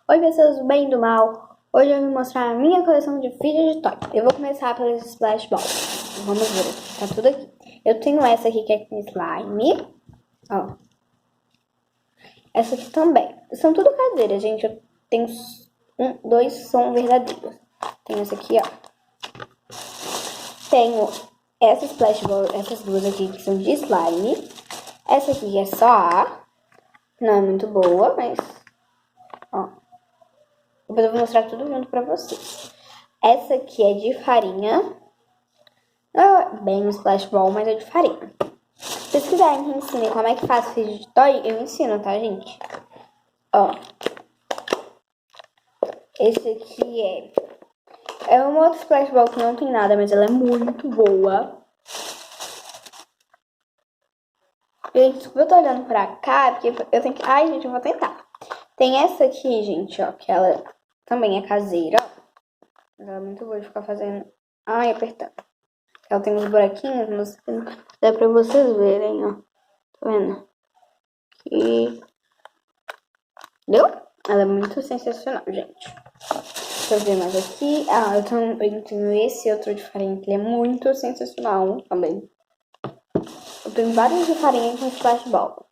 Oi pessoas do bem e do mal, hoje eu vou mostrar a minha coleção de fidget toy. Eu vou começar pelos Splash Balls. Vamos ver aqui, tá tudo aqui. Eu tenho essa aqui que é com slime, ó. Essa aqui também, são tudo caseiras, gente. Eu tenho dois são verdadeiros. Tenho essa aqui, ó. Tenho essa Splash Ball, essas duas aqui que são de slime. Essa aqui é só A, não é muito boa, mas ó. Depois eu vou mostrar tudo junto pra vocês. Essa aqui é de farinha. Não é bem um Splash Ball, mas é de farinha. Se vocês quiserem que eu ensine como é que faz fidget toy, eu ensino, tá, gente? Ó. Esse aqui é uma outra Splash Ball que não tem nada, mas ela é muito boa. Gente, desculpa eu tô olhando pra cá, porque eu tenho que... Ai, gente, eu vou tentar. Tem essa aqui, gente, ó, que ela também é caseira, ó. Mas ela é muito boa de ficar fazendo... Ai, apertando. Ela tem uns buraquinhos, mas dá pra vocês verem, ó. Tá vendo? Aqui. Deu? Ela é muito sensacional, gente. Deixa eu ver mais aqui. Ah, eu também tenho esse outro de farinha, que ele é muito sensacional também. Eu tenho vários de farinha com Splash Ball.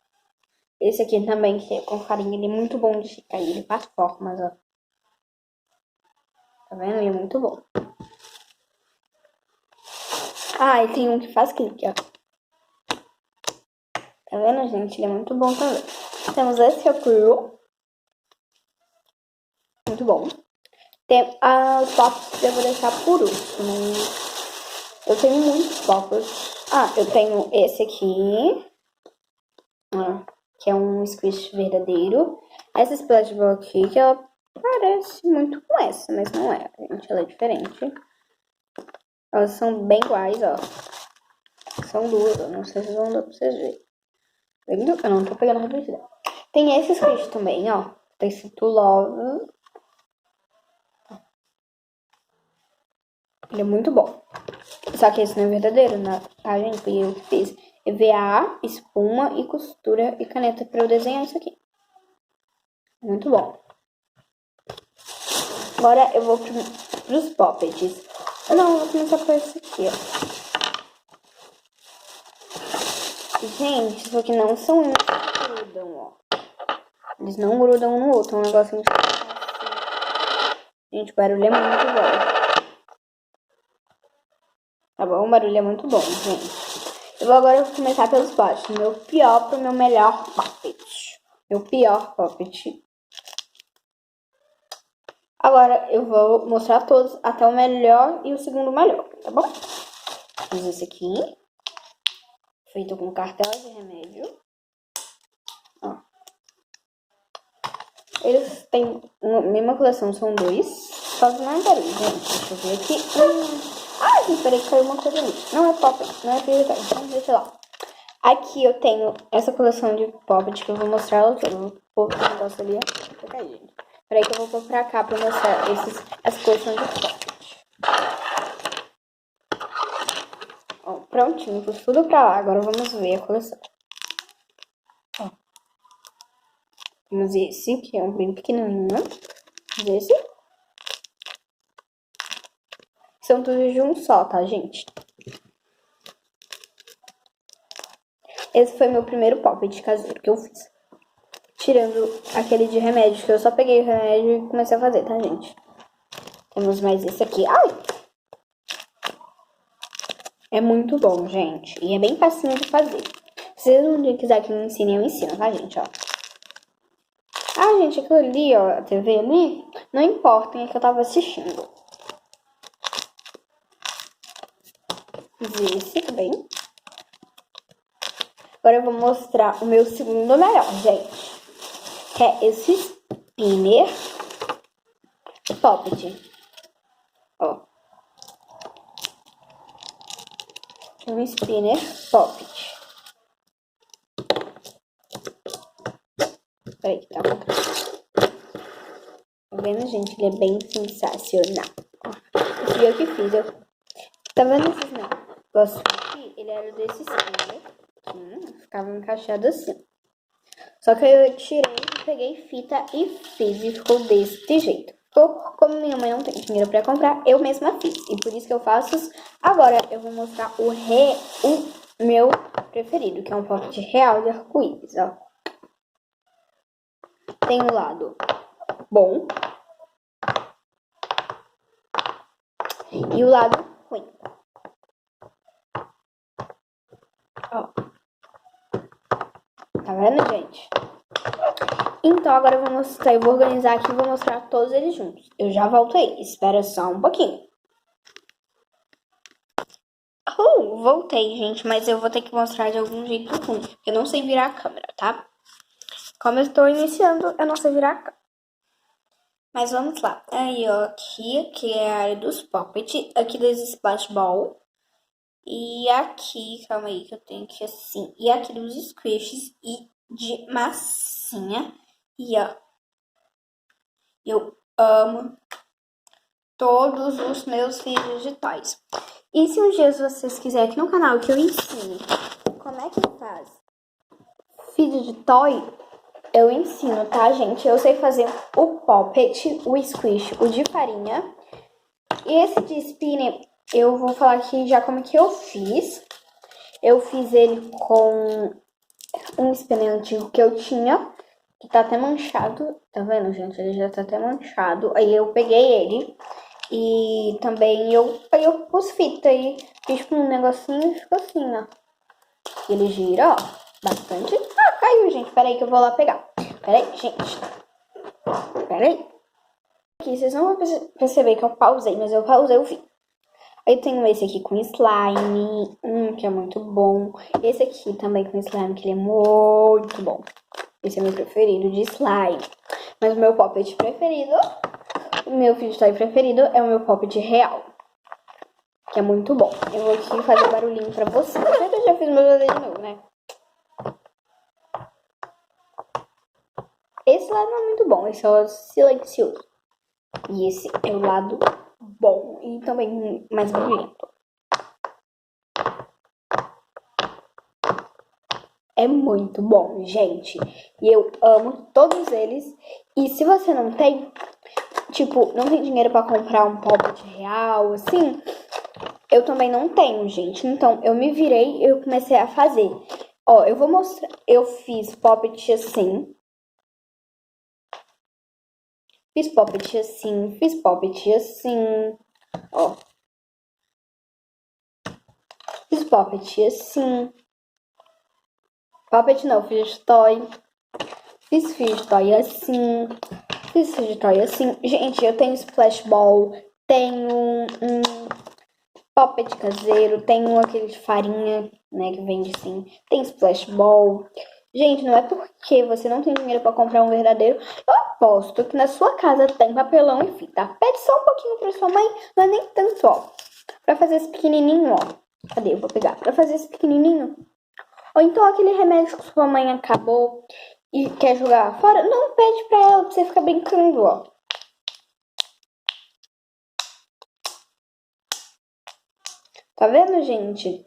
Esse aqui também, que é com farinha, ele é muito bom de ficar. Ele faz formas, ó. Tá vendo? Ele é muito bom. Ah, e tem um que faz clique, ó. Tá vendo, gente? Ele é muito bom também. Temos esse aqui. Muito bom. Tem os pops que eu vou deixar por último. Eu tenho muitos pops. Ah, eu tenho esse aqui. Que é um squish verdadeiro. Essa Splash Ball aqui, que ela parece muito com essa, mas não é, gente. Ela é diferente. Elas são bem iguais, ó. São duas, ó. Não sei se vão dar pra vocês verem. Vendo? Eu não tô pegando a repetida. Tem esse squish também, ó. Tá escrito Love. Ele é muito bom. Só que esse não é verdadeiro, né? Tá, gente? Foi eu que fiz. EVA, espuma e costura e caneta pra eu desenhar isso aqui. Muito bom. Agora eu vou pros poppets. Não, eu vou começar por esse aqui, ó. Gente, isso aqui não são uns que grudam, ó. Eles não grudam um no outro. É um negócio muito assim. Gente, o barulho é muito bom. Tá bom? O barulho é muito bom, gente. Agora vou começar pelos baixos. Meu pior pro meu melhor poppet. Meu pior poppet. Agora eu vou mostrar todos até o melhor e o segundo melhor, tá bom? Fiz esse aqui. Feito com cartela de remédio. Ó. Eles têm a mesma coleção, são dois. Só que não é barulho, gente. Deixa eu ver aqui. Ah, gente, peraí que caiu uma coisa ali. Não é poppet, não é prioritário. Então, deixa lá. Aqui eu tenho essa coleção de poppet que eu vou mostrar ela toda. Eu vou pôr o negócio ali, ó. Gente. Peraí que eu vou pôr pra cá pra mostrar essa coleção de poppet. Ó, prontinho, pus tudo pra lá. Agora vamos ver a coleção. Ó. Temos esse, que é um bem pequenininho. Esse. São todos de um só, tá, gente? Esse foi meu primeiro poppet caseiro que eu fiz. Tirando aquele de remédio, que eu só peguei o remédio e comecei a fazer, tá, gente? Temos mais esse aqui. Ai! É muito bom, gente. E é bem facinho de fazer. Se vocês um quiserem que eu ensine, eu ensino, tá, gente? Ó. Ah, gente, aquilo ali, ó, a TV ali, não importa, é que eu tava assistindo. Fiz esse também. Agora eu vou mostrar o meu segundo melhor, gente. Que é esse spinner poppet. Ó. Um spinner poppet. Peraí que tá vendo, gente? Ele é bem sensacional. Esse eu que fiz. Tá vendo esses negócios aqui? Ele era desse spinner. Ficava encaixado assim. Só que eu tirei peguei fita e fiz e ficou desse jeito. Como minha mãe não tem dinheiro pra comprar, eu mesma fiz. E por isso que eu faço. Agora eu vou mostrar o meu preferido, que é um pocket real de arco-íris, ó. Tem o lado bom e o lado ruim. Ó. Tá vendo, gente? Então agora eu vou mostrar, eu vou organizar aqui e vou mostrar todos eles juntos. Eu já volto aí, espera só um pouquinho. Voltei, gente, mas eu vou ter que mostrar de algum jeito ruim. Eu não sei virar a câmera, tá? Como eu estou iniciando, eu não sei virar a câmera. Mas vamos lá. Aí, ó, aqui é a área dos poppet, aqui dos splash ball. E aqui, calma aí, que eu tenho aqui assim. E aqui dos squishes e de massinha. E ó, eu amo todos os meus filhos de toys. E se um dia vocês quiserem aqui no canal que eu ensine como é que faz filho de toy, eu ensino, tá, gente? Eu sei fazer o poppet, o squish, o de farinha. E esse de spinner, eu vou falar aqui já como que eu fiz. Eu fiz ele com um spinner antigo que eu tinha, que tá até manchado. Tá vendo, gente? Ele já tá até manchado. Aí eu peguei ele e também eu pus fita e fiz tipo um negocinho e ficou assim, ó. Ele gira, ó, bastante. Ah, caiu, gente. Peraí que eu vou lá pegar. Peraí, gente. Peraí. Aqui vocês não vão perceber que eu pausei, mas eu pausei o vídeo. Aí eu tenho esse aqui com slime, que é muito bom. Esse aqui também com slime, que ele é muito bom. Esse é meu preferido de slime. Mas o meu poppet preferido, o meu filho de toy preferido é o meu poppet real, que é muito bom. Eu vou aqui fazer barulhinho pra vocês. Eu já fiz meu desenho de novo, né? Esse lado não é muito bom, esse é o silencioso. E esse é o lado bom e também mais bonito. É muito bom, gente. E eu amo todos eles. E se você não tem, tipo, não tem dinheiro pra comprar um poppet real, assim, eu também não tenho, gente. Então, eu me virei e eu comecei a fazer. Ó, eu vou mostrar. Eu fiz poppet assim. Fiz poppet assim, fiz poppet assim, ó. Fiz poppet assim. Poppet não, fiz toy. Fiz toy assim. Fiz toy assim. Gente, eu tenho splash ball. Tenho um poppet caseiro. Tenho aquele de farinha, né, que vende assim. Tem splash ball. Gente, não é porque você não tem dinheiro pra comprar um verdadeiro. Eu aposto que na sua casa tem papelão e fita. Pede só um pouquinho pra sua mãe, não é nem tanto, ó. Pra fazer esse pequenininho, ó. Cadê? Eu vou pegar. Pra fazer esse pequenininho. Ou então aquele remédio que sua mãe acabou e quer jogar fora. Não, pede pra ela, pra você ficar brincando, ó. Tá vendo, gente?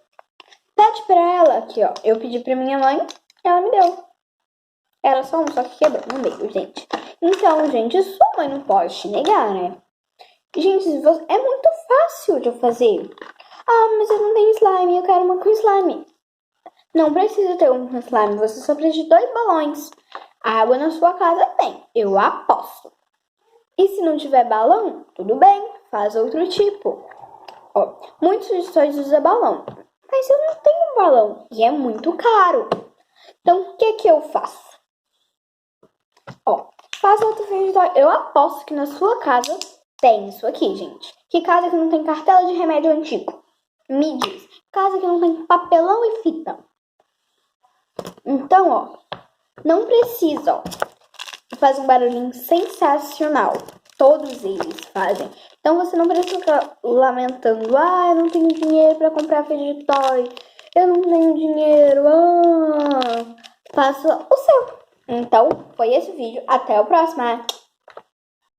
Pede pra ela aqui, ó. Eu pedi pra minha mãe, ela me deu. Era só um, só que quebrou no meio, gente. Então, gente, sua mãe não pode te negar, né? Gente, é muito fácil de eu fazer. Ah, mas eu não tenho slime, eu quero uma com slime. Não precisa ter um com slime, você só precisa de 2 balões. A água na sua casa tem, eu aposto. E se não tiver balão, tudo bem, faz outro tipo. Ó, muitos editores usam balão, mas eu não tenho balão e é muito caro. Então, o que eu faço? Ó, faça outro vídeo. Eu aposto que na sua casa tem isso aqui, gente. Que casa que não tem cartela de remédio antigo? Me diz. Casa que não tem papelão e fita. Então, ó, não precisa, ó. Faz um barulhinho sensacional. Todos eles fazem. Então você não precisa ficar lamentando. Ah, eu não tenho dinheiro pra comprar filho de toy. Eu não tenho dinheiro. Ah, faça o seu. Então, foi esse vídeo. Até o próximo.